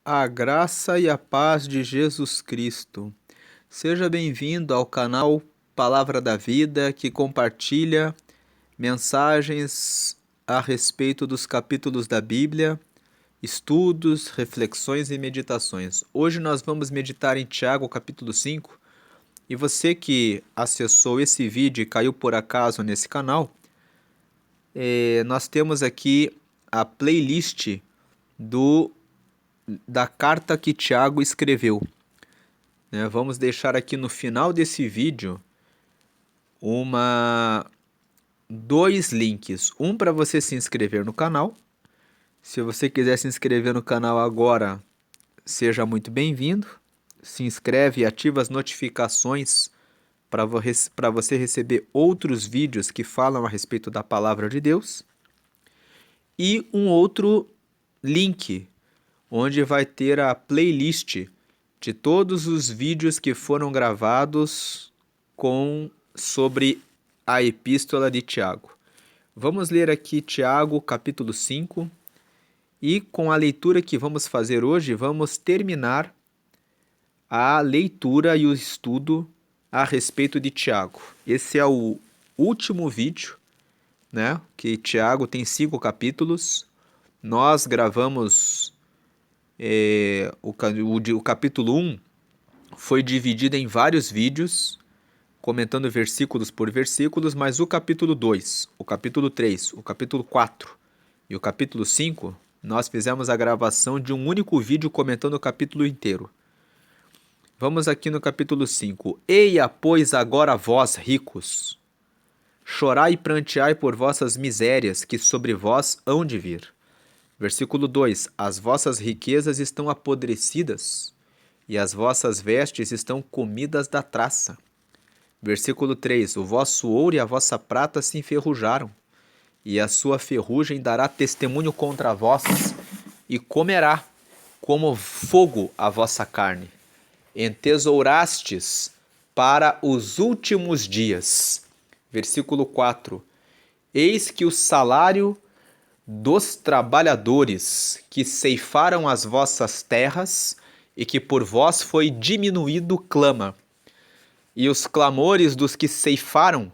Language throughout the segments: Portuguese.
A graça e a paz de Jesus Cristo. Seja bem-vindo ao canal Palavra da Vida, que compartilha mensagens a respeito dos capítulos da Bíblia, estudos, reflexões e meditações. Hoje nós vamos meditar em Tiago, capítulo 5. E você que acessou esse vídeo e caiu por acaso nesse canal, nós temos aqui a playlist da carta que Tiago escreveu. Vamos deixar aqui no final desse vídeo dois links. Um para você se inscrever no canal. Se você quiser se inscrever no canal agora, seja muito bem-vindo. Se inscreve e ativa as notificações para você receber outros vídeos que falam a respeito da palavra de Deus. E um outro link, onde vai ter a playlist de todos os vídeos que foram gravados sobre a Epístola de Tiago. Vamos ler aqui Tiago, capítulo 5, e com a leitura que vamos fazer hoje, vamos terminar a leitura e o estudo a respeito de Tiago. Esse é o último vídeo, que Tiago tem 5 capítulos. Nós gravamos o capítulo 1, foi dividido em vários vídeos, comentando versículos por versículos, mas o capítulo 2, o capítulo 3, o capítulo 4 e o capítulo 5, nós fizemos a gravação de um único vídeo comentando o capítulo inteiro. Vamos aqui no capítulo 5. Eia, pois, agora vós, ricos, chorai e pranteai por vossas misérias, que sobre vós hão de vir. Versículo 2. As vossas riquezas estão apodrecidas, e as vossas vestes estão comidas da traça. Versículo 3. O vosso ouro e a vossa prata se enferrujaram, e a sua ferrugem dará testemunho contra vós, e comerá como fogo a vossa carne. Entesourastes para os últimos dias. Versículo 4. Eis que o salário dos trabalhadores que ceifaram as vossas terras e que por vós foi diminuído clama. E os clamores dos que ceifaram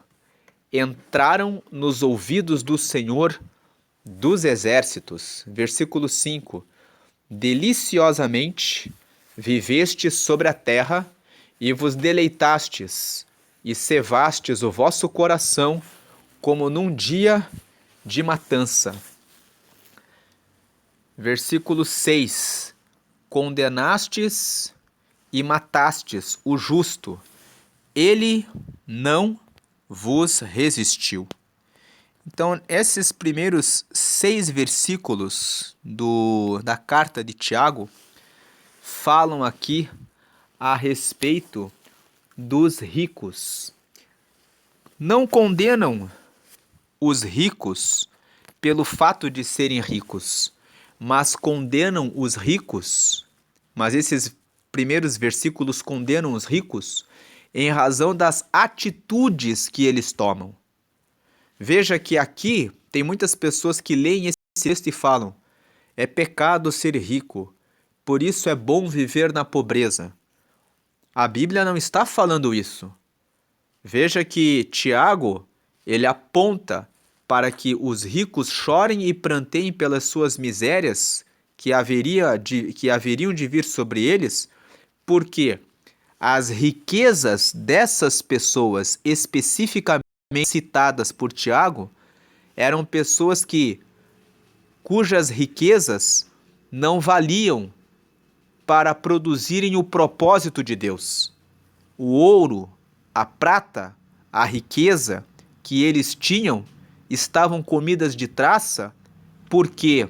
entraram nos ouvidos do Senhor dos exércitos. Versículo 5. Deliciosamente vivestes sobre a terra e vos deleitastes e cevastes o vosso coração como num dia de matança. Versículo 6. Condenastes e matastes o justo, ele não vos resistiu. Então, esses primeiros 6 versículos da carta de Tiago falam aqui a respeito dos ricos. Não condenam os ricos pelo fato de serem ricos, mas condenam os ricos, mas esses primeiros versículos condenam os ricos em razão das atitudes que eles tomam. Veja que aqui tem muitas pessoas que leem esse texto e falam: é pecado ser rico, por isso é bom viver na pobreza. A Bíblia não está falando isso. Veja que Tiago, ele aponta para que os ricos chorem e pranteiem pelas suas misérias que haveriam de vir sobre eles, porque as riquezas dessas pessoas especificamente citadas por Tiago eram pessoas cujas riquezas não valiam para produzirem o propósito de Deus. O ouro, a prata, a riqueza que eles tinham estavam comidas de traça porque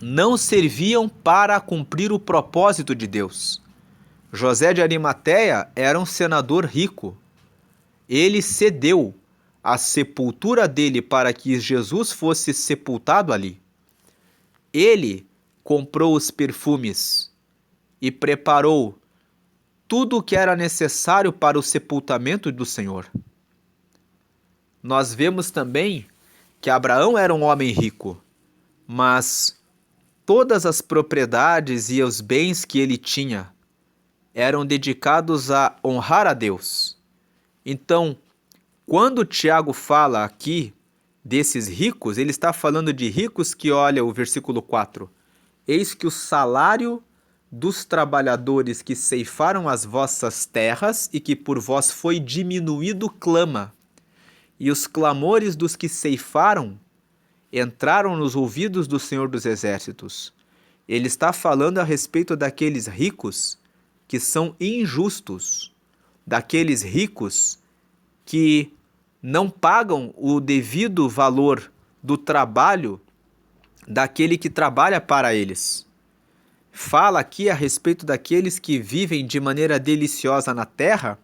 não serviam para cumprir o propósito de Deus. José de Arimateia era um senador rico. Ele cedeu a sepultura dele para que Jesus fosse sepultado ali. Ele comprou os perfumes e preparou tudo o que era necessário para o sepultamento do Senhor. Nós vemos também que Abraão era um homem rico, mas todas as propriedades e os bens que ele tinha eram dedicados a honrar a Deus. Então, quando Tiago fala aqui desses ricos, ele está falando de ricos que, olha o versículo 4, eis que o salário dos trabalhadores que ceifaram as vossas terras e que por vós foi diminuído clama, e os clamores dos que ceifaram entraram nos ouvidos do Senhor dos Exércitos. Ele está falando a respeito daqueles ricos que são injustos, daqueles ricos que não pagam o devido valor do trabalho daquele que trabalha para eles. Fala aqui a respeito daqueles que vivem de maneira deliciosa na terra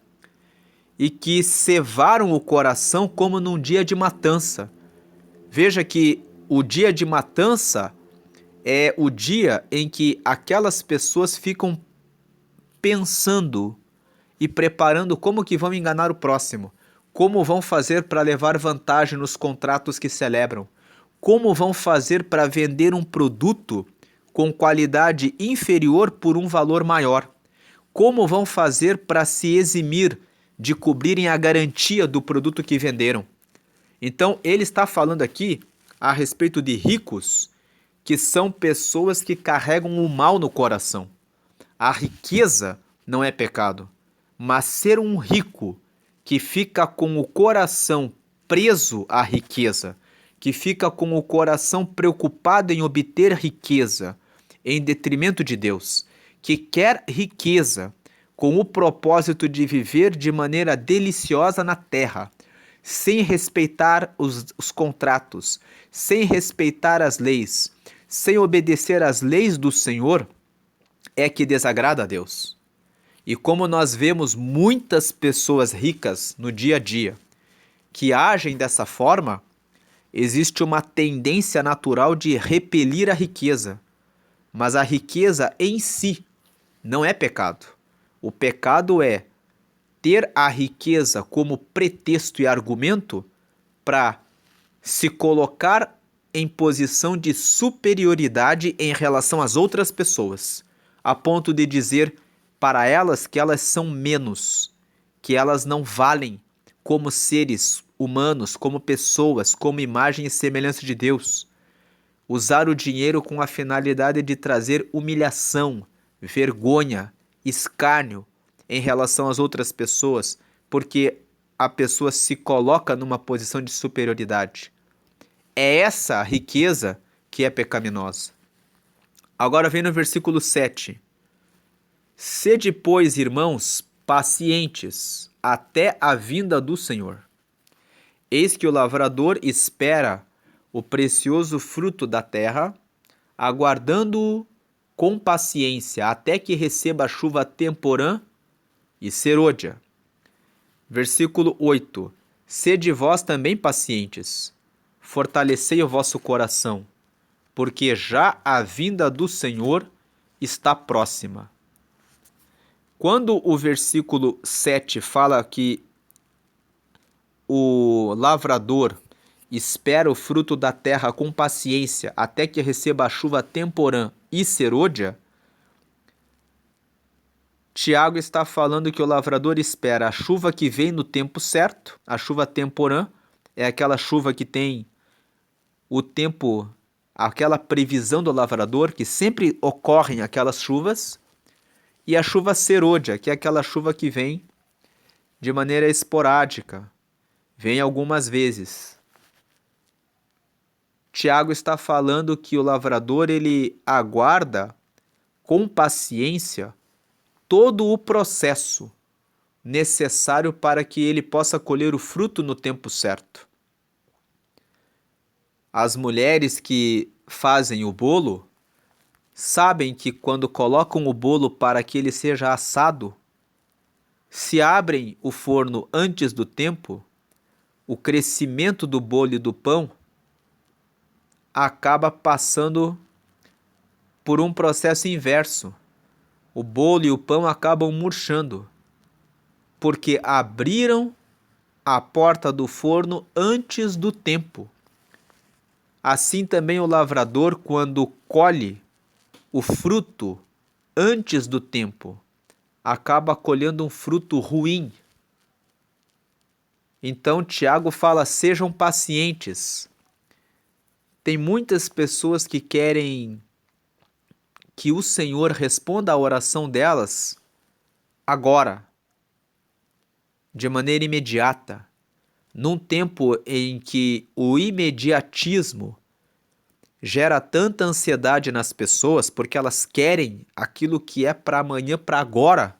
e que cevaram o coração como num dia de matança. Veja que o dia de matança é o dia em que aquelas pessoas ficam pensando e preparando como que vão enganar o próximo, como vão fazer para levar vantagem nos contratos que celebram, como vão fazer para vender um produto com qualidade inferior por um valor maior, como vão fazer para se eximir de cobrirem a garantia do produto que venderam. Então ele está falando aqui a respeito de ricos, que são pessoas que carregam o mal no coração. A riqueza não é pecado, mas ser um rico que fica com o coração preso à riqueza, que fica com o coração preocupado em obter riqueza, em detrimento de Deus, que quer riqueza com o propósito de viver de maneira deliciosa na terra, sem respeitar os contratos, sem respeitar as leis, sem obedecer às leis do Senhor, é que desagrada a Deus. E como nós vemos muitas pessoas ricas no dia a dia que agem dessa forma, existe uma tendência natural de repelir a riqueza. Mas a riqueza em si não é pecado. O pecado é ter a riqueza como pretexto e argumento para se colocar em posição de superioridade em relação às outras pessoas, a ponto de dizer para elas que elas são menos, que elas não valem como seres humanos, como pessoas, como imagem e semelhança de Deus. Usar o dinheiro com a finalidade de trazer humilhação, vergonha, escárnio em relação às outras pessoas, porque a pessoa se coloca numa posição de superioridade. É essa a riqueza que é pecaminosa. Agora vem no versículo 7. Sede, pois, irmãos, pacientes até a vinda do Senhor. Eis que o lavrador espera o precioso fruto da terra, aguardando-o com paciência até que receba a chuva temporã e serôdia. Versículo 8. Sede vós também pacientes, fortalecei o vosso coração, porque já a vinda do Senhor está próxima. Quando o versículo 7 fala que o lavrador espera o fruto da terra com paciência até que receba a chuva temporã e serôdia, Tiago está falando que o lavrador espera a chuva que vem no tempo certo. A chuva temporã é aquela chuva que tem o tempo, aquela previsão do lavrador, que sempre ocorrem aquelas chuvas, e a chuva serôdia, que é aquela chuva que vem de maneira esporádica, vem algumas vezes. Tiago está falando que o lavrador ele aguarda com paciência todo o processo necessário para que ele possa colher o fruto no tempo certo. As mulheres que fazem o bolo sabem que quando colocam o bolo para que ele seja assado, se abrem o forno antes do tempo, o crescimento do bolo e do pão acaba passando por um processo inverso. O bolo e o pão acabam murchando, porque abriram a porta do forno antes do tempo. Assim também o lavrador, quando colhe o fruto antes do tempo, acaba colhendo um fruto ruim. Então Tiago fala: sejam pacientes. Tem muitas pessoas que querem que o Senhor responda à oração delas agora, de maneira imediata, num tempo em que o imediatismo gera tanta ansiedade nas pessoas porque elas querem aquilo que é para amanhã, para agora.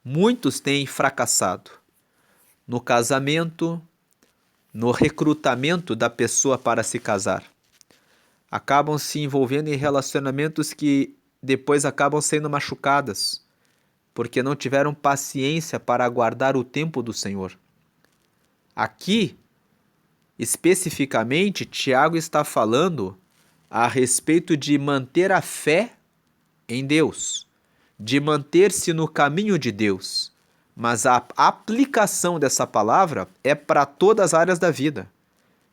Muitos têm fracassado no casamento, no recrutamento da pessoa para se casar. Acabam se envolvendo em relacionamentos que depois acabam sendo machucadas, porque não tiveram paciência para aguardar o tempo do Senhor. Aqui, especificamente, Tiago está falando a respeito de manter a fé em Deus, de manter-se no caminho de Deus. Mas a aplicação dessa palavra é para todas as áreas da vida.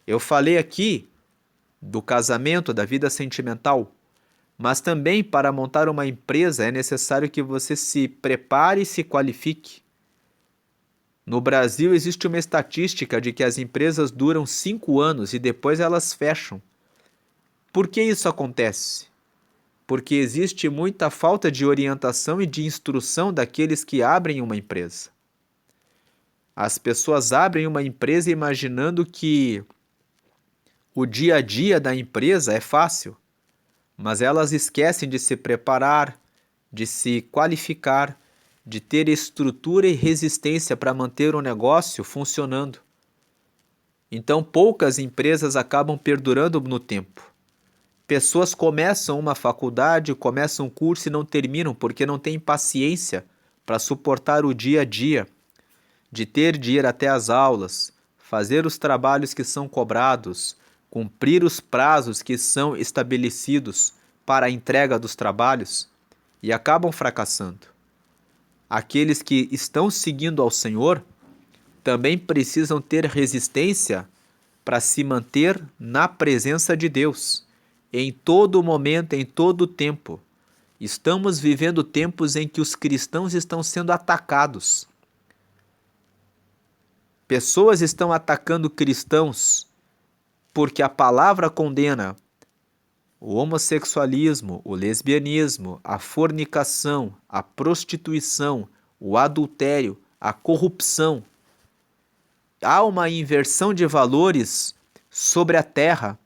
Eu falei aqui do casamento, da vida sentimental, mas também para montar uma empresa é necessário que você se prepare e se qualifique. No Brasil existe uma estatística de que as empresas duram 5 anos e depois elas fecham. Por que isso acontece? Porque existe muita falta de orientação e de instrução daqueles que abrem uma empresa. As pessoas abrem uma empresa imaginando que o dia a dia da empresa é fácil, mas elas esquecem de se preparar, de se qualificar, de ter estrutura e resistência para manter o negócio funcionando. Então, poucas empresas acabam perdurando no tempo. Pessoas começam uma faculdade, começam um curso e não terminam porque não têm paciência para suportar o dia a dia, de ter de ir até as aulas, fazer os trabalhos que são cobrados, cumprir os prazos que são estabelecidos para a entrega dos trabalhos e acabam fracassando. Aqueles que estão seguindo ao Senhor também precisam ter resistência para se manter na presença de Deus, em todo momento, em todo tempo. Estamos vivendo tempos em que os cristãos estão sendo atacados. Pessoas estão atacando cristãos porque a palavra condena o homossexualismo, o lesbianismo, a fornicação, a prostituição, o adultério, a corrupção. Há uma inversão de valores sobre a terra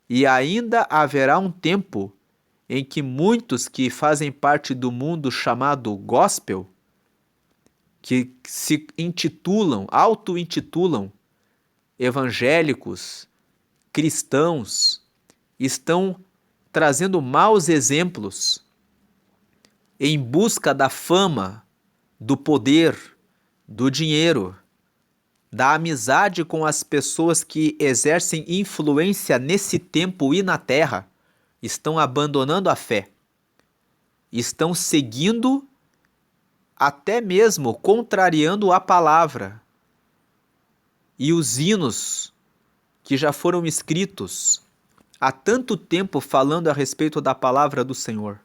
e ainda haverá um tempo em que muitos que fazem parte do mundo chamado gospel, que se intitulam, auto-intitulam evangélicos, cristãos, estão trazendo maus exemplos em busca da fama, do poder, do dinheiro, da amizade com as pessoas que exercem influência nesse tempo e na terra, estão abandonando a fé, estão seguindo, até mesmo contrariando a palavra e os hinos que já foram escritos há tanto tempo falando a respeito da palavra do Senhor.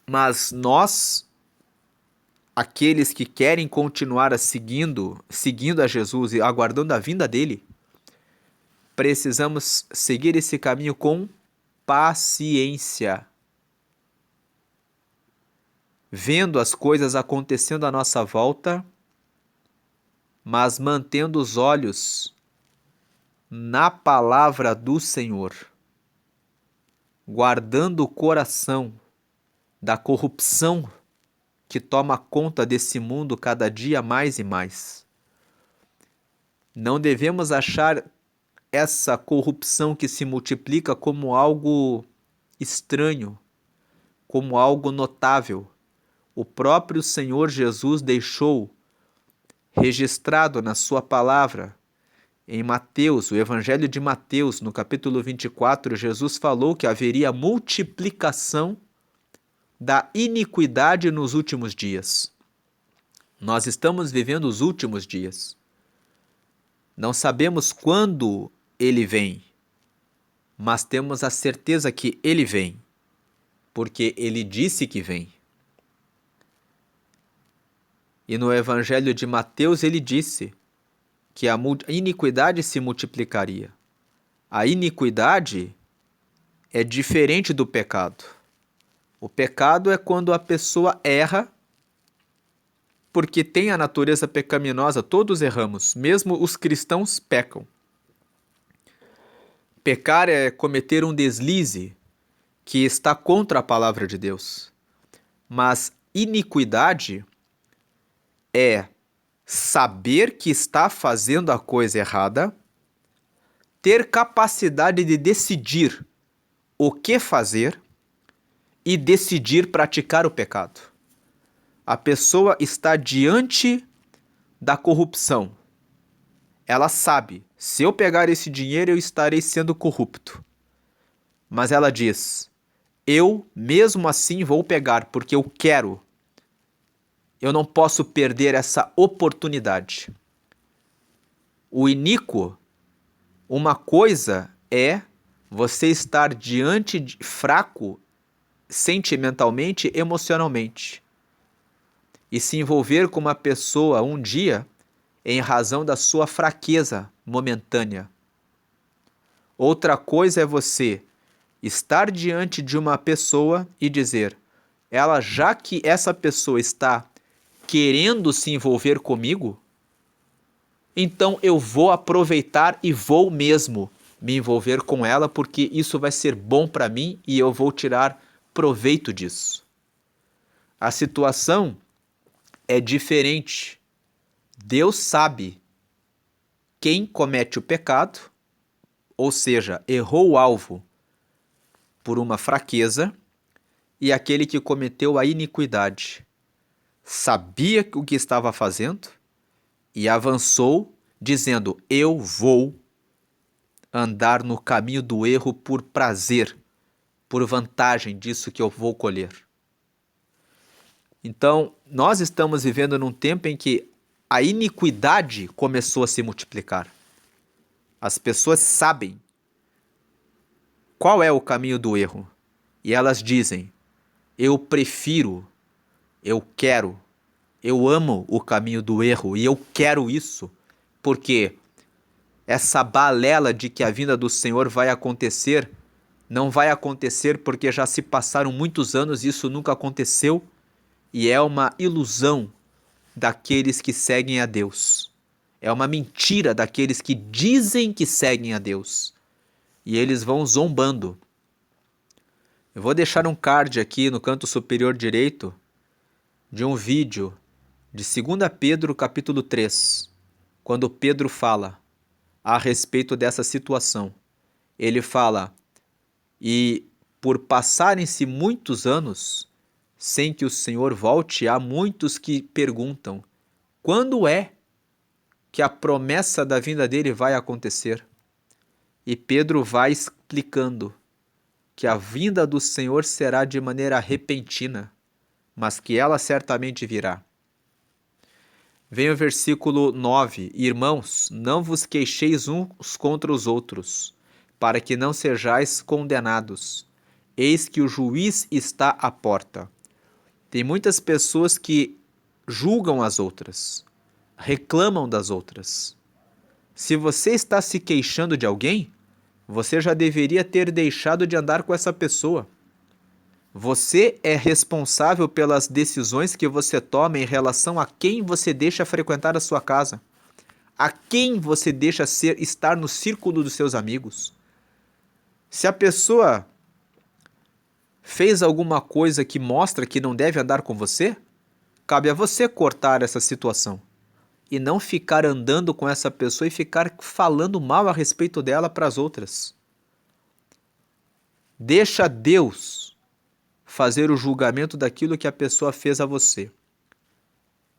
Mas nós, aqueles que querem continuar seguindo a Jesus e aguardando a vinda dele, precisamos seguir esse caminho com paciência, vendo as coisas acontecendo à nossa volta, mas mantendo os olhos na palavra do Senhor, guardando o coração da corrupção que toma conta desse mundo cada dia mais e mais. Não devemos achar essa corrupção que se multiplica como algo estranho, como algo notável. O próprio Senhor Jesus deixou registrado na sua palavra, em Mateus, o Evangelho de Mateus, no capítulo 24, Jesus falou que haveria multiplicação da iniquidade nos últimos dias. Nós estamos vivendo os últimos dias. Não sabemos quando ele vem. mas temos a certeza que ele vem, porque ele disse que vem. E no Evangelho de Mateus ele disse que a iniquidade se multiplicaria. A iniquidade é diferente do pecado. O pecado é quando a pessoa erra, porque tem a natureza pecaminosa, todos erramos, mesmo os cristãos pecam. Pecar é cometer um deslize que está contra a palavra de Deus. Mas iniquidade é saber que está fazendo a coisa errada, ter capacidade de decidir o que fazer e decidir praticar o pecado. A pessoa está diante da corrupção. Ela sabe, se eu pegar esse dinheiro eu estarei sendo corrupto. Mas ela diz, eu mesmo assim vou pegar porque eu quero. Eu não posso perder essa oportunidade. O iníquo, uma coisa é você estar diante de fraco sentimentalmente, emocionalmente, e se envolver com uma pessoa um dia em razão da sua fraqueza momentânea. Outra coisa é você estar diante de uma pessoa e dizer, já que essa pessoa está querendo se envolver comigo, então eu vou aproveitar e vou mesmo me envolver com ela, porque isso vai ser bom para mim e eu vou tirar proveito disso. A situação é diferente. Deus sabe quem comete o pecado, ou seja, errou o alvo por uma fraqueza, e aquele que cometeu a iniquidade sabia o que estava fazendo e avançou dizendo, eu vou andar no caminho do erro por prazer, por vantagem disso que eu vou colher. Então, nós estamos vivendo num tempo em que a iniquidade começou a se multiplicar. As pessoas sabem qual é o caminho do erro e elas dizem, eu prefiro, eu quero, eu amo o caminho do erro e eu quero isso, porque essa balela de que a vinda do Senhor vai acontecer, não vai acontecer porque já se passaram muitos anos e isso nunca aconteceu, e é uma ilusão daqueles que seguem a Deus. É uma mentira daqueles que dizem que seguem a Deus. E eles vão zombando. Eu vou deixar um card aqui no canto superior direito de um vídeo de 2 Pedro capítulo 3, quando Pedro fala a respeito dessa situação. Ele fala, e por passarem-se muitos anos sem que o Senhor volte, há muitos que perguntam, quando é que a promessa da vinda dele vai acontecer? E Pedro vai explicando que a vinda do Senhor será de maneira repentina, mas que ela certamente virá. Vem o versículo 9, irmãos, não vos queixeis uns contra os outros, para que não sejais condenados. Eis que o juiz está à porta. Tem muitas pessoas que julgam as outras, reclamam das outras. Se você está se queixando de alguém, você já deveria ter deixado de andar com essa pessoa. Você é responsável pelas decisões que você toma em relação a quem você deixa frequentar a sua casa, a quem você deixa estar no círculo dos seus amigos. Se a pessoa fez alguma coisa que mostra que não deve andar com você, cabe a você cortar essa situação e não ficar andando com essa pessoa e ficar falando mal a respeito dela para as outras. Deixa Deus fazer o julgamento daquilo que a pessoa fez a você.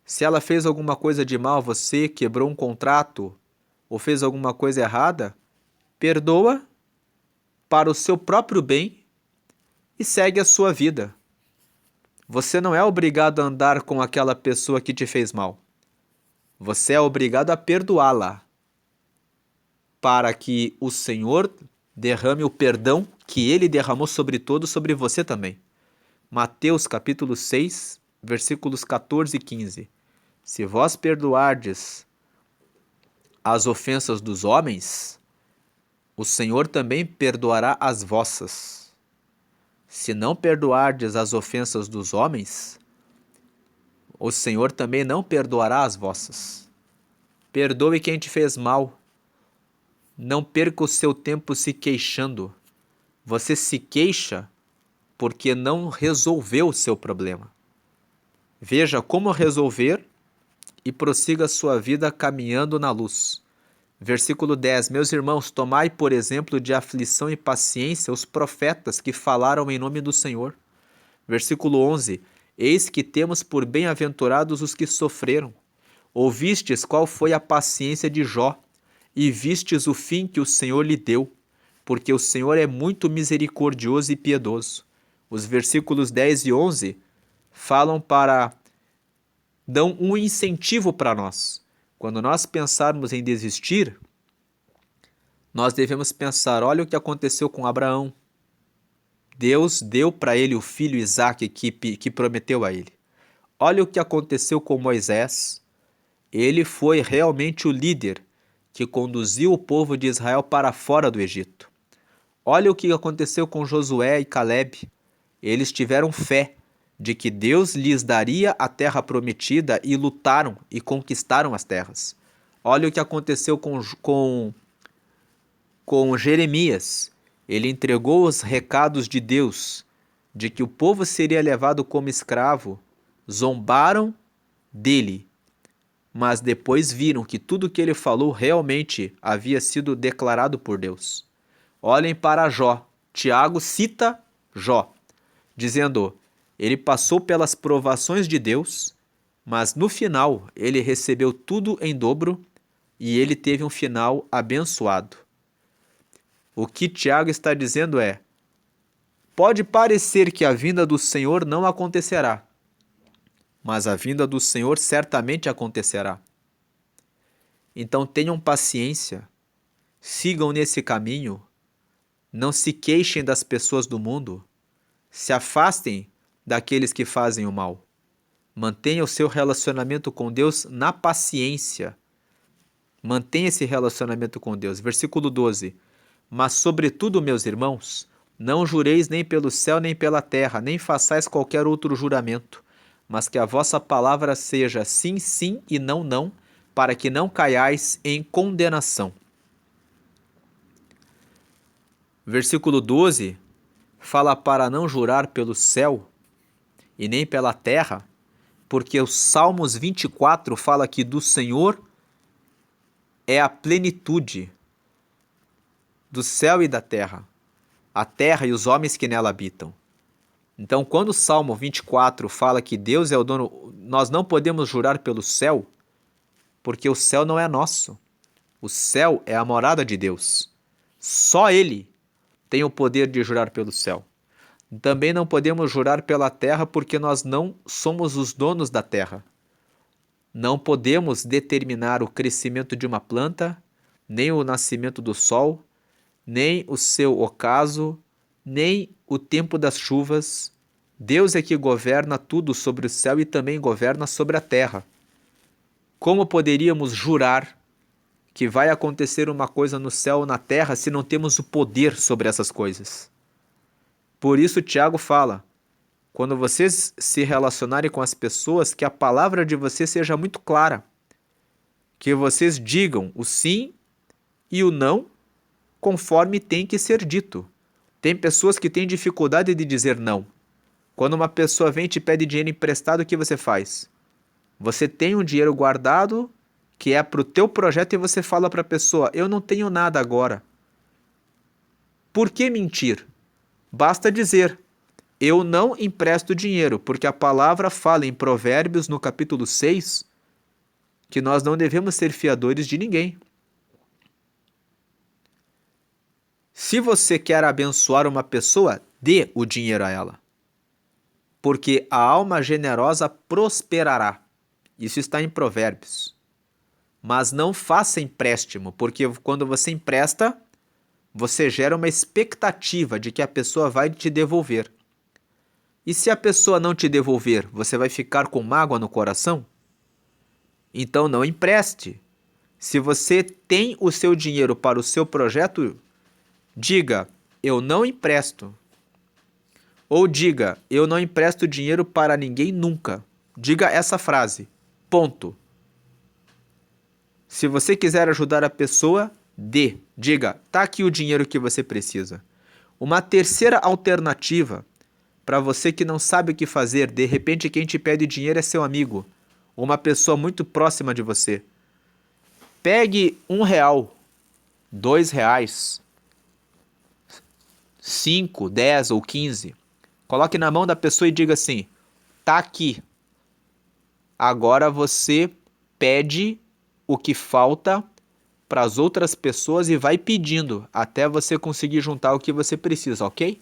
Se ela fez alguma coisa de mal a você, quebrou um contrato ou fez alguma coisa errada, perdoa para o seu próprio bem e segue a sua vida. Você não é obrigado a andar com aquela pessoa que te fez mal. Você é obrigado a perdoá-la, para que o Senhor derrame o perdão que ele derramou sobre todos, sobre você também. Mateus capítulo 6, versículos 14 e 15. Se vós perdoardes as ofensas dos homens, o Senhor também perdoará as vossas. Se não perdoardes as ofensas dos homens, o Senhor também não perdoará as vossas. Perdoe quem te fez mal. Não perca o seu tempo se queixando. Você se queixa porque não resolveu o seu problema. Veja como resolver e prossiga a sua vida caminhando na luz. Versículo 10. Meus irmãos, tomai por exemplo de aflição e paciência os profetas que falaram em nome do Senhor. Versículo 11. Eis que temos por bem-aventurados os que sofreram. Ouvistes qual foi a paciência de Jó, e vistes o fim que o Senhor lhe deu, porque o Senhor é muito misericordioso e piedoso. Os versículos 10 e 11 dão um incentivo para nós. Quando nós pensarmos em desistir, nós devemos pensar, olha o que aconteceu com Abraão. Deus deu para ele o filho Isaque que prometeu a ele. Olha o que aconteceu com Moisés. Ele foi realmente o líder que conduziu o povo de Israel para fora do Egito. Olha o que aconteceu com Josué e Calebe. Eles tiveram fé de que Deus lhes daria a terra prometida e lutaram e conquistaram as terras. Olha o que aconteceu com Jeremias. Ele entregou os recados de Deus, de que o povo seria levado como escravo. Zombaram dele, mas depois viram que tudo que ele falou realmente havia sido declarado por Deus. Olhem para Jó. Tiago cita Jó, dizendo: ele passou pelas provações de Deus, mas no final ele recebeu tudo em dobro e ele teve um final abençoado. O que Tiago está dizendo é: pode parecer que a vinda do Senhor não acontecerá, mas a vinda do Senhor certamente acontecerá. Então tenham paciência, sigam nesse caminho, não se queixem das pessoas do mundo, se afastem daqueles que fazem o mal. Mantenha o seu relacionamento com Deus na paciência. Mantenha esse relacionamento com Deus. Versículo 12. Mas sobretudo, meus irmãos, não jureis nem pelo céu nem pela terra, nem façais qualquer outro juramento, mas que a vossa palavra seja sim, sim e não, não, para que não caiais em condenação. Versículo 12 fala para não jurar pelo céu e nem pela terra, porque o Salmos 24 fala que do Senhor é a plenitude do céu e da terra, a terra e os homens que nela habitam. Então, quando o Salmo 24 fala que Deus é o dono, nós não podemos jurar pelo céu, porque o céu não é nosso. O céu é a morada de Deus. Só Ele tem o poder de jurar pelo céu. Também não podemos jurar pela terra, porque nós não somos os donos da terra. Não podemos determinar o crescimento de uma planta, nem o nascimento do sol, nem o seu ocaso, nem o tempo das chuvas. Deus é que governa tudo sobre o céu e também governa sobre a terra. Como poderíamos jurar que vai acontecer uma coisa no céu ou na terra se não temos o poder sobre essas coisas? Por isso Tiago fala, quando vocês se relacionarem com as pessoas, que a palavra de vocês seja muito clara, que vocês digam o sim e o não conforme tem que ser dito. Tem pessoas que têm dificuldade de dizer não. Quando uma pessoa vem e te pede dinheiro emprestado, o que você faz? Você tem um dinheiro guardado que é para o teu projeto e você fala para a pessoa: eu não tenho nada agora. Por que mentir? Basta dizer: eu não empresto dinheiro, porque a palavra fala em Provérbios, no capítulo 6, que nós não devemos ser fiadores de ninguém. Se você quer abençoar uma pessoa, dê o dinheiro a ela, porque a alma generosa prosperará. Isso está em Provérbios. Mas não faça empréstimo, porque quando você empresta, você gera uma expectativa de que a pessoa vai te devolver. E se a pessoa não te devolver, você vai ficar com mágoa no coração? Então não empreste. Se você tem o seu dinheiro para o seu projeto, diga, eu não empresto. Ou diga, eu não empresto dinheiro para ninguém nunca. Diga essa frase. Ponto. Se você quiser ajudar a pessoa, dê. Diga, tá aqui o dinheiro que você precisa. Uma terceira alternativa, para você que não sabe o que fazer, de repente quem te pede dinheiro é seu amigo, ou uma pessoa muito próxima de você. Pegue R$1, R$2, 5, 10 ou 15. Coloque na mão da pessoa e diga assim, tá aqui. Agora você pede o que falta para as outras pessoas e vai pedindo até você conseguir juntar o que você precisa, ok?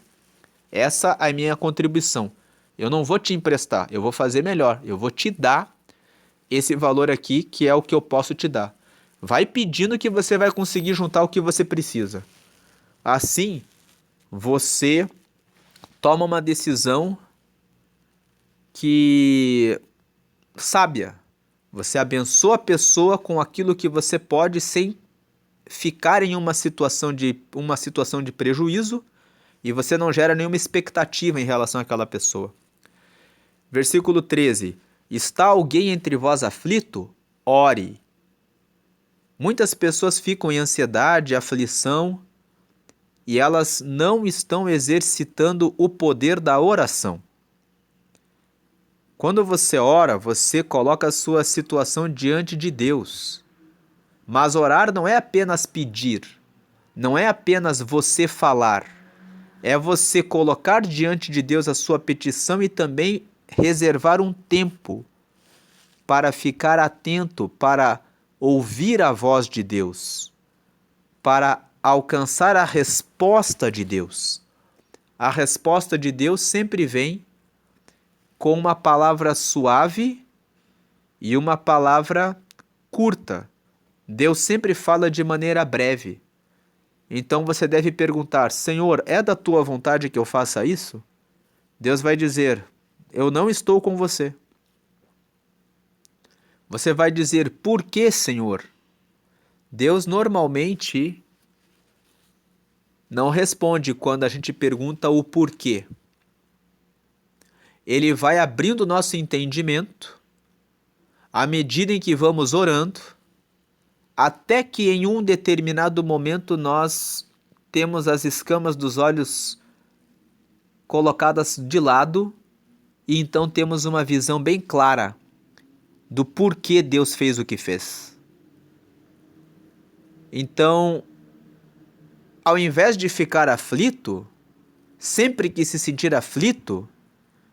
Essa é a minha contribuição. Eu não vou te emprestar, eu vou fazer melhor. Eu vou te dar esse valor aqui, que é o que eu posso te dar. Vai pedindo que você vai conseguir juntar o que você precisa. Assim, você toma uma decisão que sábia. Você abençoa a pessoa com aquilo que você pode sem ficar em uma situação de prejuízo e você não gera nenhuma expectativa em relação àquela pessoa. Versículo 13. Está alguém entre vós aflito? Ore. Muitas pessoas ficam em ansiedade, aflição, e elas não estão exercitando o poder da oração. Quando você ora, você coloca a sua situação diante de Deus. Mas orar não é apenas pedir, não é apenas você falar. É você colocar diante de Deus a sua petição e também reservar um tempo para ficar atento, para ouvir a voz de Deus, para alcançar a resposta de Deus. A resposta de Deus sempre vem com uma palavra suave e uma palavra curta. Deus sempre fala de maneira breve. Então você deve perguntar, Senhor, é da tua vontade que eu faça isso? Deus vai dizer, eu não estou com você. Você vai dizer, por que, Senhor? Deus normalmente não responde quando a gente pergunta o porquê. Ele vai abrindo o nosso entendimento à medida em que vamos orando, até que em um determinado momento nós temos as escamas dos olhos colocadas de lado e então temos uma visão bem clara do porquê Deus fez o que fez. Então, ao invés de ficar aflito, sempre que se sentir aflito,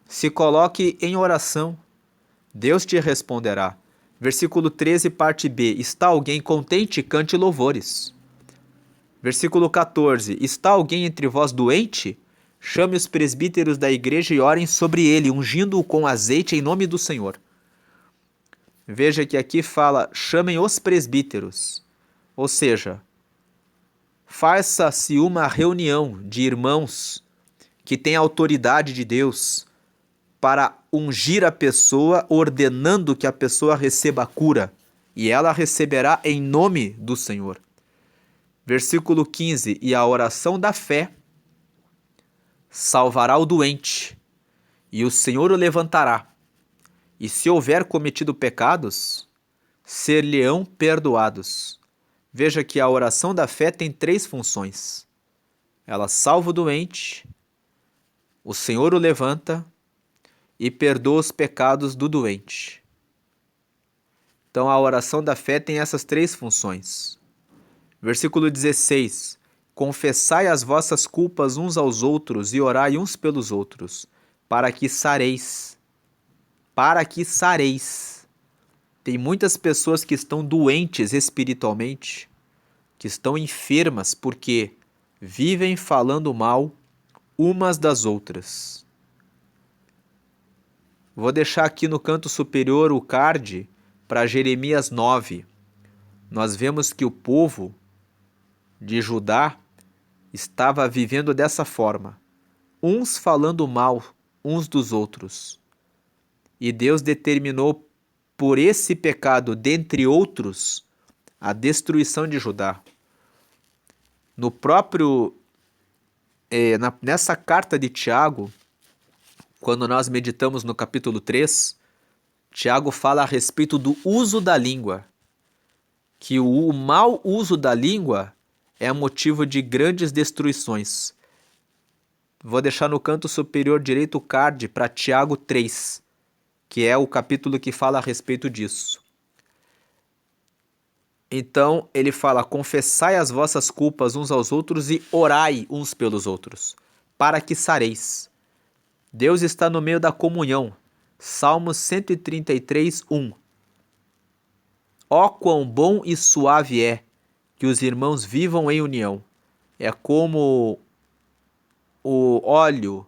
se coloque em oração. Deus te responderá. Versículo 13, parte B. Está alguém contente? Cante louvores. Versículo 14. Está alguém entre vós doente? Chame os presbíteros da igreja e orem sobre ele, ungindo-o com azeite em nome do Senhor. Veja que aqui fala, chamem os presbíteros. Ou seja, faça-se uma reunião de irmãos que têm autoridade de Deus para ungir a pessoa, ordenando que a pessoa receba a cura, e ela receberá em nome do Senhor. Versículo 15, e a oração da fé salvará o doente, e o Senhor o levantará, e se houver cometido pecados, ser-lhe-ão perdoados. Veja que a oração da fé tem 3 funções. Ela salva o doente, o Senhor o levanta e perdoa os pecados do doente. Então a oração da fé tem essas 3 funções. Versículo 16. Confessai as vossas culpas uns aos outros e orai uns pelos outros, para que sareis. Para que sareis. Tem muitas pessoas que estão doentes espiritualmente, que estão enfermas porque vivem falando mal umas das outras. Vou deixar aqui no canto superior o card para Jeremias 9. Nós vemos que o povo de Judá estava vivendo dessa forma, uns falando mal uns dos outros. E Deus determinou por esse pecado, dentre outros, a destruição de Judá. No próprio, nessa carta de Tiago, quando nós meditamos no capítulo 3, Tiago fala a respeito do uso da língua, que o mau uso da língua é motivo de grandes destruições. Vou deixar no canto superior direito o card para Tiago 3, que é o capítulo que fala a respeito disso. Então ele fala: confessai as vossas culpas uns aos outros e orai uns pelos outros, para que sareis. Deus está no meio da comunhão. Salmos 133, 1. Ó quão bom e suave é que os irmãos vivam em união. É como o óleo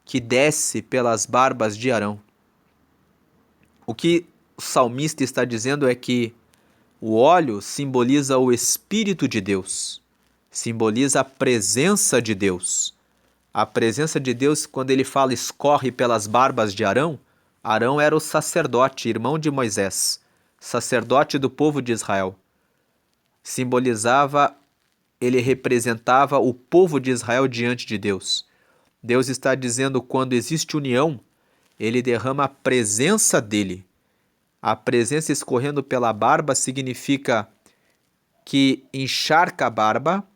que desce pelas barbas de Arão. O que o salmista está dizendo é que o óleo simboliza o Espírito de Deus, simboliza a presença de Deus. A presença de Deus, quando ele fala escorre pelas barbas de Arão, Arão era o sacerdote, irmão de Moisés, sacerdote do povo de Israel. Simbolizava, ele representava o povo de Israel diante de Deus. Deus está dizendo, quando existe união, ele derrama a presença dele. A presença escorrendo pela barba significa que encharca a barba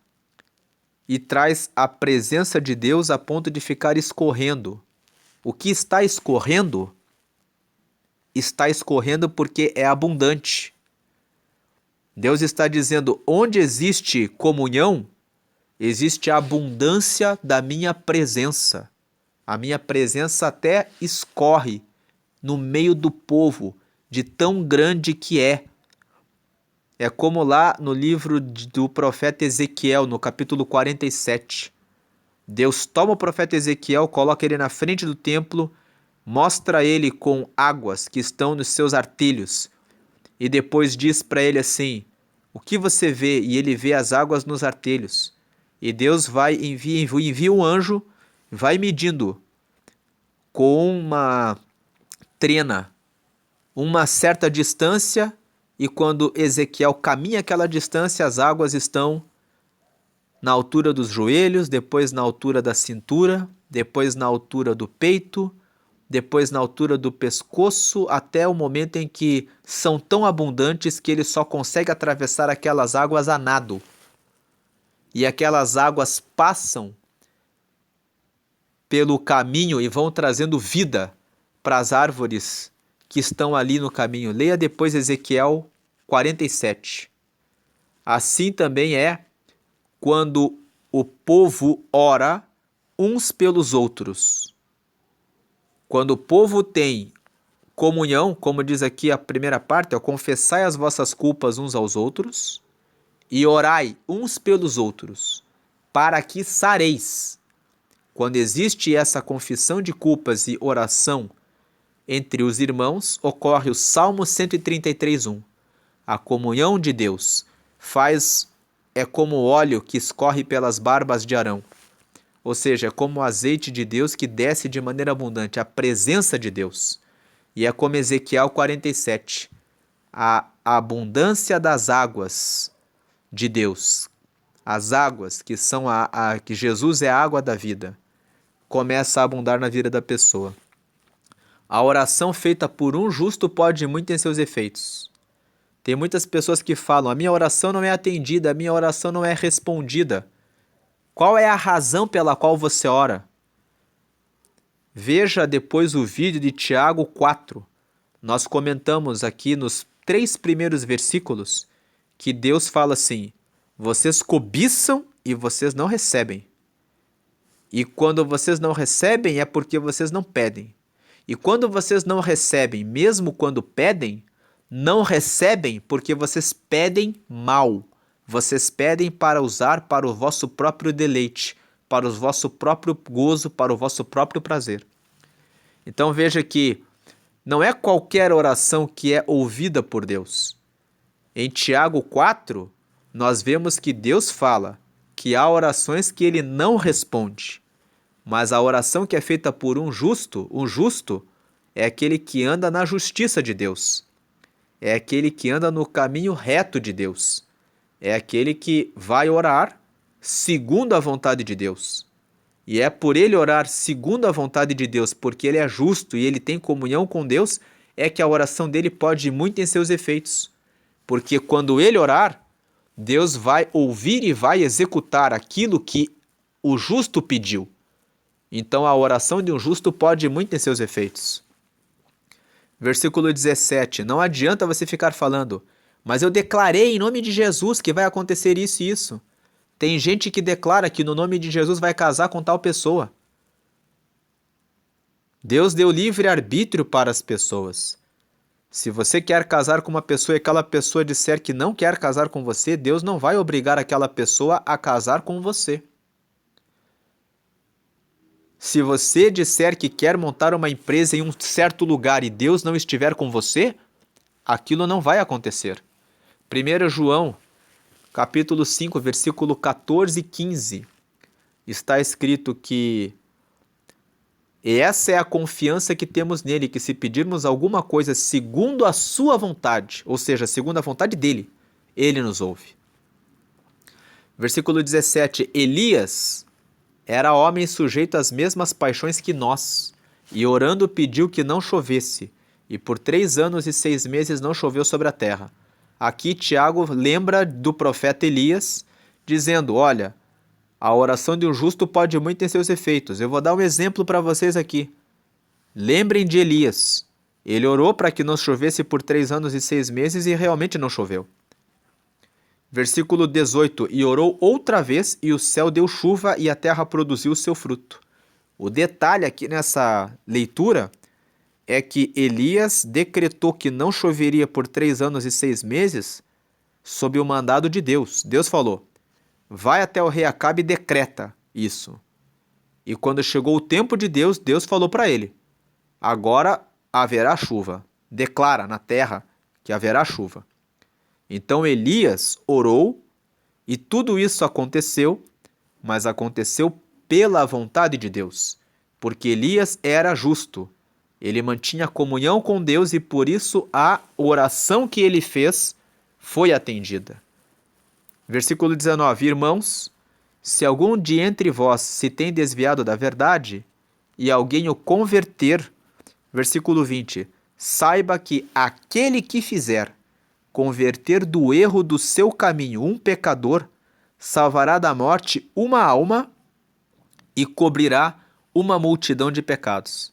e traz a presença de Deus a ponto de ficar escorrendo. O que está escorrendo porque é abundante. Deus está dizendo, onde existe comunhão, existe a abundância da minha presença. A minha presença até escorre no meio do povo, de tão grande que é. É como lá no livro do profeta Ezequiel, no capítulo 47. Deus toma o profeta Ezequiel, coloca ele na frente do templo, mostra ele com águas que estão nos seus artelhos e depois diz para ele assim: o que você vê? E ele vê as águas nos artelhos. E Deus envia um anjo, vai medindo com uma trena uma certa distância, e quando Ezequiel caminha aquela distância, as águas estão na altura dos joelhos, depois na altura da cintura, depois na altura do peito, depois na altura do pescoço, até o momento em que são tão abundantes que ele só consegue atravessar aquelas águas a nado. E aquelas águas passam pelo caminho e vão trazendo vida para as árvores que estão ali no caminho. Leia depois Ezequiel 47. Assim também é quando o povo ora uns pelos outros. Quando o povo tem comunhão, como diz aqui a primeira parte, confessai as vossas culpas uns aos outros e orai uns pelos outros, para que sareis. Quando existe essa confissão de culpas e oração entre os irmãos, ocorre o Salmo 133, 1. A comunhão de Deus é como o óleo que escorre pelas barbas de Arão. Ou seja, é como o azeite de Deus que desce de maneira abundante, a presença de Deus. E é como Ezequiel 47, a abundância das águas de Deus. As águas que são que Jesus é a água da vida, começa a abundar na vida da pessoa. A oração feita por um justo pode muito em seus efeitos. Tem muitas pessoas que falam, a minha oração não é atendida, a minha oração não é respondida. Qual é a razão pela qual você ora? Veja depois o vídeo de Tiago 4. Nós comentamos aqui nos 3 primeiros versículos que Deus fala assim: vocês cobiçam e vocês não recebem. E quando vocês não recebem é porque vocês não pedem. E quando vocês não recebem, mesmo quando pedem, não recebem porque vocês pedem mal. Vocês pedem para usar para o vosso próprio deleite, para o vosso próprio gozo, para o vosso próprio prazer. Então veja que não é qualquer oração que é ouvida por Deus. Em Tiago 4, nós vemos que Deus fala que há orações que ele não responde. Mas a oração que é feita por um justo é aquele que anda na justiça de Deus. É aquele que anda no caminho reto de Deus. É aquele que vai orar segundo a vontade de Deus. E é por ele orar segundo a vontade de Deus, porque ele é justo e ele tem comunhão com Deus, é que a oração dele pode ir muito em seus efeitos. Porque quando ele orar, Deus vai ouvir e vai executar aquilo que o justo pediu. Então a oração de um justo pode ir muito em seus efeitos. Versículo 17. Não adianta você ficar falando, mas eu declarei em nome de Jesus que vai acontecer isso e isso. Tem gente que declara que no nome de Jesus vai casar com tal pessoa. Deus deu livre arbítrio para as pessoas. Se você quer casar com uma pessoa e aquela pessoa disser que não quer casar com você, Deus não vai obrigar aquela pessoa a casar com você. Se você disser que quer montar uma empresa em um certo lugar e Deus não estiver com você, aquilo não vai acontecer. 1 João, capítulo 5, versículo 14 e 15, está escrito que essa é a confiança que temos nele, que se pedirmos alguma coisa segundo a sua vontade, ou seja, segundo a vontade dele, ele nos ouve. Versículo 17, Elias era homem sujeito às mesmas paixões que nós, e orando pediu que não chovesse, e por 3 anos e 6 meses não choveu sobre a terra. Aqui Tiago lembra do profeta Elias, dizendo, olha, a oração de um justo pode muito ter seus efeitos. Eu vou dar um exemplo para vocês aqui. Lembrem de Elias. Ele orou para que não chovesse por 3 anos e 6 meses e realmente não choveu. Versículo 18. E orou outra vez e o céu deu chuva e a terra produziu o seu fruto. O detalhe aqui nessa leitura é que Elias decretou que não choveria por 3 anos e 6 meses sob o mandado de Deus. Deus falou, vai até o rei Acabe e decreta isso. E quando chegou o tempo de Deus, Deus falou para ele, agora haverá chuva. Declara na terra que haverá chuva. Então Elias orou e tudo isso aconteceu, mas aconteceu pela vontade de Deus, porque Elias era justo. Ele mantinha comunhão com Deus e por isso a oração que ele fez foi atendida. Versículo 19. Irmãos, se algum de entre vós se tem desviado da verdade e alguém o converter, versículo 20, saiba que aquele que fizer converter do erro do seu caminho um pecador, salvará da morte uma alma e cobrirá uma multidão de pecados.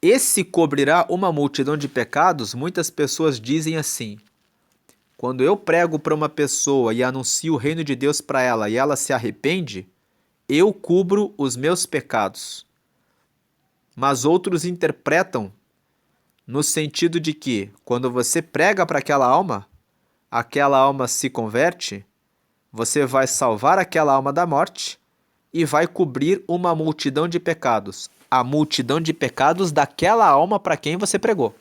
Esse cobrirá uma multidão de pecados, muitas pessoas dizem assim, quando eu prego para uma pessoa e anuncio o reino de Deus para ela e ela se arrepende, eu cubro os meus pecados. Mas outros interpretam no sentido de que, quando você prega para aquela alma se converte, você vai salvar aquela alma da morte e vai cobrir uma multidão de pecados. A multidão de pecados daquela alma para quem você pregou.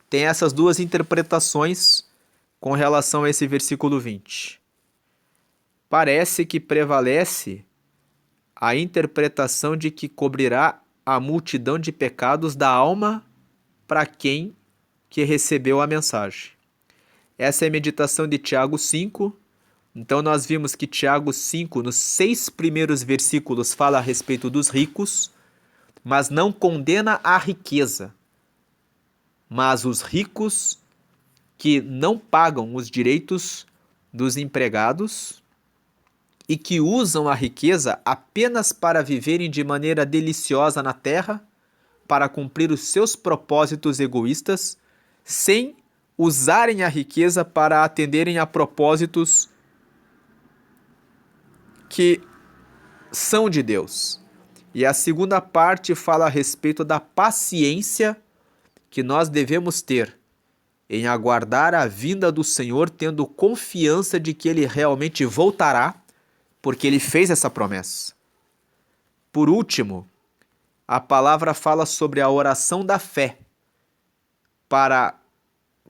Tem essas duas interpretações com relação a esse versículo 20. Parece que prevalece a interpretação de que cobrirá a multidão de pecados da alma para quem que recebeu a mensagem. Essa é a meditação de Tiago 5. Então nós vimos que Tiago 5, nos 6 primeiros versículos, fala a respeito dos ricos, mas não condena a riqueza. Mas os ricos que não pagam os direitos dos empregados e que usam a riqueza apenas para viverem de maneira deliciosa na terra, para cumprir os seus propósitos egoístas, sem usarem a riqueza para atenderem a propósitos que são de Deus. E a segunda parte fala a respeito da paciência que nós devemos ter em aguardar a vinda do Senhor, tendo confiança de que Ele realmente voltará, porque Ele fez essa promessa. Por último, a palavra fala sobre a oração da fé para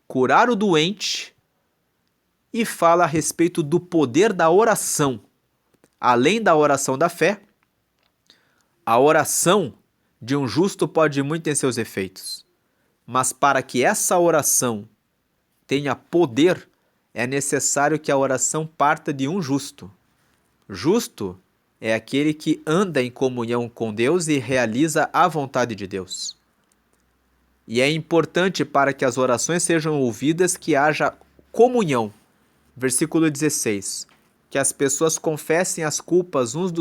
curar o doente e fala a respeito do poder da oração além da oração da fé, a oração de um justo pode muito em seus efeitos. Mas para que essa oração tenha poder, é necessário que a oração parta de um justo. Justo é aquele que anda em comunhão com Deus e realiza a vontade de Deus. E é importante para que as orações sejam ouvidas que haja comunhão. Versículo 16. Que as pessoas confessem as culpas uns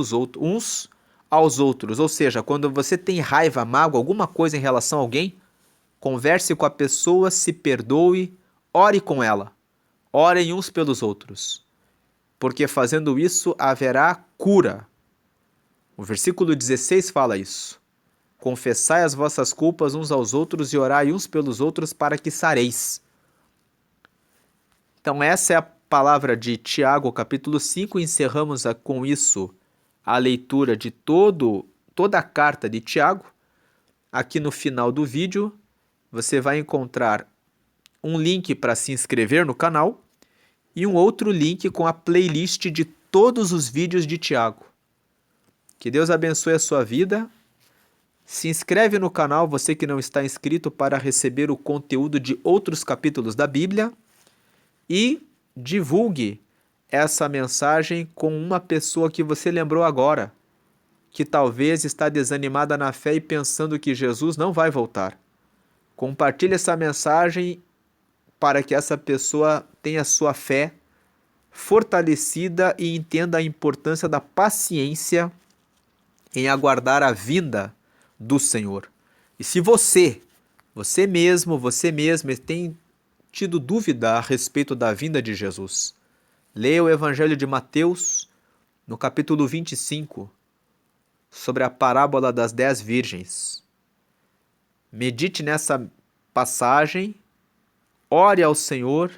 aos outros. Ou seja, quando você tem raiva, mágoa, alguma coisa em relação a alguém, converse com a pessoa, se perdoe, ore com ela. Orem uns pelos outros. Porque fazendo isso haverá cura. O versículo 16 fala isso. Confessai as vossas culpas uns aos outros e orai uns pelos outros para que sareis. Então essa é a palavra de Tiago, capítulo 5. Encerramos com isso a leitura de toda a carta de Tiago. Aqui no final do vídeo você vai encontrar um link para se inscrever no canal e um outro link com a playlist de todos os vídeos de Tiago. Que Deus abençoe a sua vida. Se inscreve no canal, você que não está inscrito, para receber o conteúdo de outros capítulos da Bíblia. E divulgue essa mensagem com uma pessoa que você lembrou agora, que talvez está desanimada na fé e pensando que Jesus não vai voltar. Compartilhe essa mensagem para que essa pessoa tenha sua fé fortalecida e entenda a importância da paciência em aguardar a vinda do Senhor. E se você mesma tem tido dúvida a respeito da vinda de Jesus, leia o Evangelho de Mateus, no capítulo 25, sobre a parábola das 10 virgens. Medite nessa passagem, ore ao Senhor,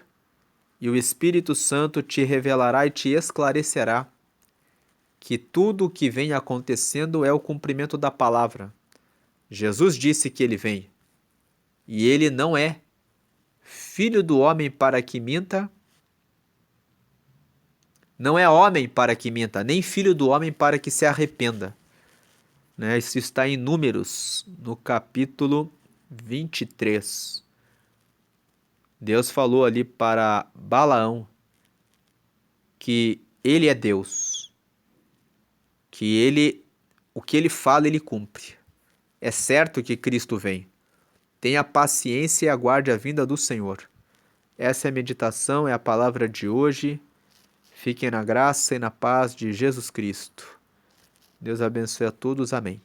e o Espírito Santo te revelará e te esclarecerá que tudo o que vem acontecendo é o cumprimento da palavra. Jesus disse que ele vem, e ele não é filho do homem para que minta, não é homem para que minta, nem filho do homem para que se arrependa. Isso está em Números, no capítulo 23. Deus falou ali para Balaão que ele é Deus, que o que ele fala, ele cumpre. É certo que Cristo vem. Tenha paciência e aguarde a vinda do Senhor. Essa é a meditação, é a palavra de hoje. Fiquem na graça e na paz de Jesus Cristo. Deus abençoe a todos. Amém.